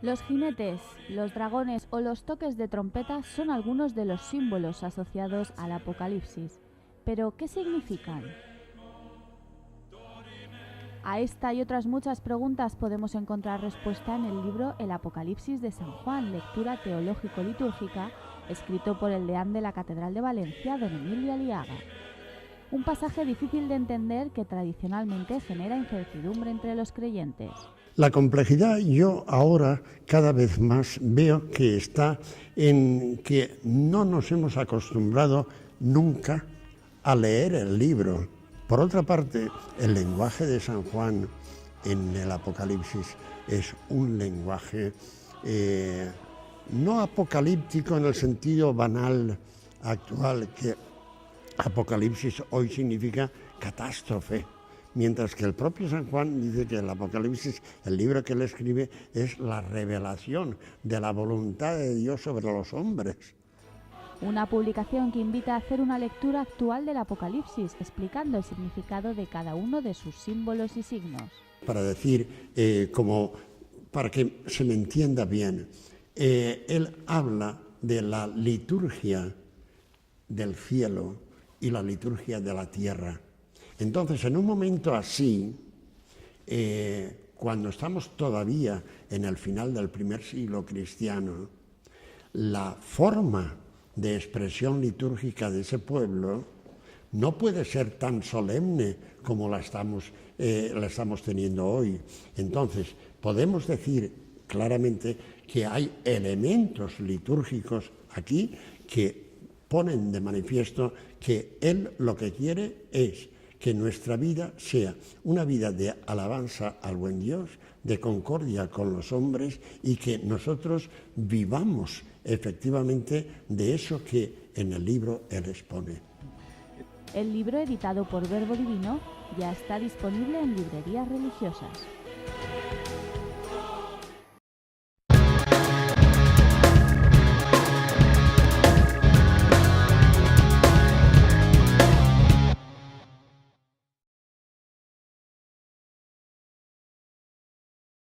Los jinetes, los dragones o los toques de trompeta son algunos de los símbolos asociados al Apocalipsis. ¿Pero qué significan? A esta y otras muchas preguntas podemos encontrar respuesta en el libro El Apocalipsis de San Juan, lectura teológico-litúrgica, escrito por el deán de la Catedral de Valencia, don Emilio Aliaga. Un pasaje difícil de entender que tradicionalmente genera incertidumbre entre los creyentes. La complejidad yo ahora cada vez más veo que está en que no nos hemos acostumbrado nunca a leer el libro. Por otra parte, el lenguaje de San Juan en el Apocalipsis es un lenguaje no apocalíptico en el sentido banal actual, que Apocalipsis hoy significa catástrofe. Mientras que el propio San Juan dice que el Apocalipsis, el libro que él escribe, es la revelación de la voluntad de Dios sobre los hombres. Una publicación que invita a hacer una lectura actual del Apocalipsis, explicando el significado de cada uno de sus símbolos y signos. Para decir, para que se me entienda bien, él habla de la liturgia del cielo y la liturgia de la tierra. Entonces, en un momento así, cuando estamos todavía en el final del primer siglo cristiano, la forma de expresión litúrgica de ese pueblo no puede ser tan solemne como la estamos teniendo hoy. Entonces, podemos decir claramente que hay elementos litúrgicos aquí que ponen de manifiesto que él lo que quiere es que nuestra vida sea una vida de alabanza al buen Dios, de concordia con los hombres y que nosotros vivamos efectivamente de eso que en el libro él expone. El libro, editado por Verbo Divino, ya está disponible en librerías religiosas.